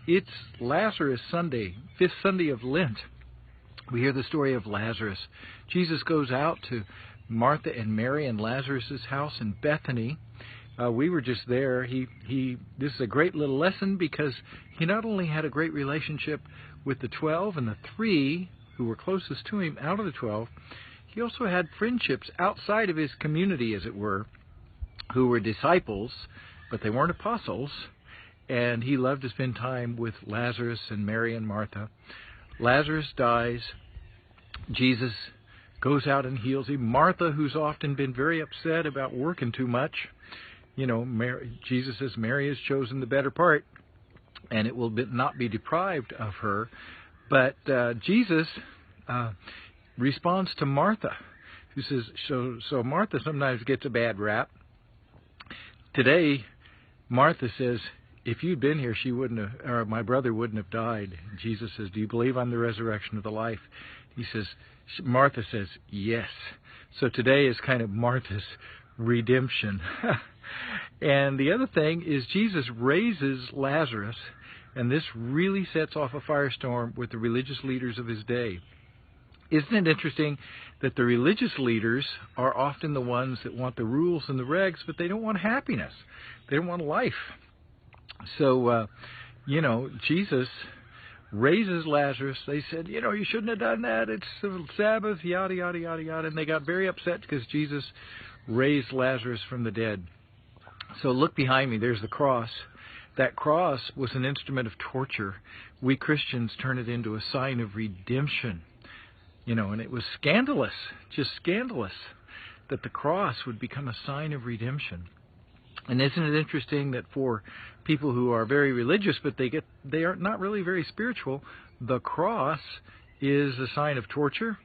It's Lazarus Sunday, fifth Sunday of Lent. We hear the story of Lazarus. Jesus goes out to Martha and Mary and Lazarus' house in Bethany. We were just there. This is a great little lesson because he not only had a great relationship with the 12 and the 3 who were closest to him out of the 12, he also had friendships outside of his community, as it were, who were disciples, but they weren't apostles, and he loved to spend time with Lazarus and Mary and Martha. Lazarus dies. Jesus goes out and heals him. Martha, who's often been very upset about working too much, Jesus says Mary has chosen the better part, and it will not be deprived of her. But Jesus responds to Martha, who says, so Martha sometimes gets a bad rap. Today, Martha says, if you'd been here, my brother wouldn't have died. Jesus says, do you believe I'm the resurrection of the life? Martha says, yes. So today is kind of Martha's redemption. And the other thing is Jesus raises Lazarus, and this really sets off a firestorm with the religious leaders of his day. Isn't it interesting that the religious leaders are often the ones that want the rules and the regs, but they don't want happiness. They don't want life. So, Jesus raises Lazarus. They said, you shouldn't have done that. It's the Sabbath, yada, yada, yada, yada. And they got very upset because Jesus raised Lazarus from the dead. So look behind me. There's the cross. That cross was an instrument of torture. We Christians turn it into a sign of redemption. And it was scandalous, just scandalous, that the cross would become a sign of redemption. And isn't it interesting that for people who are very religious, but they are not really very spiritual, the cross is a sign of torture,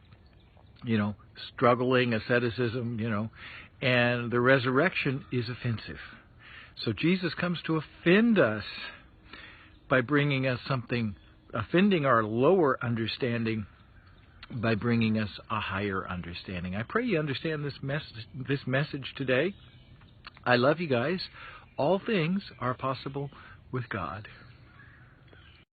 struggling, asceticism, and the resurrection is offensive. So Jesus comes to offend us by bringing us something, offending our lower understanding by bringing us a higher understanding. I pray you understand this message today. I love you guys. All things are possible with God.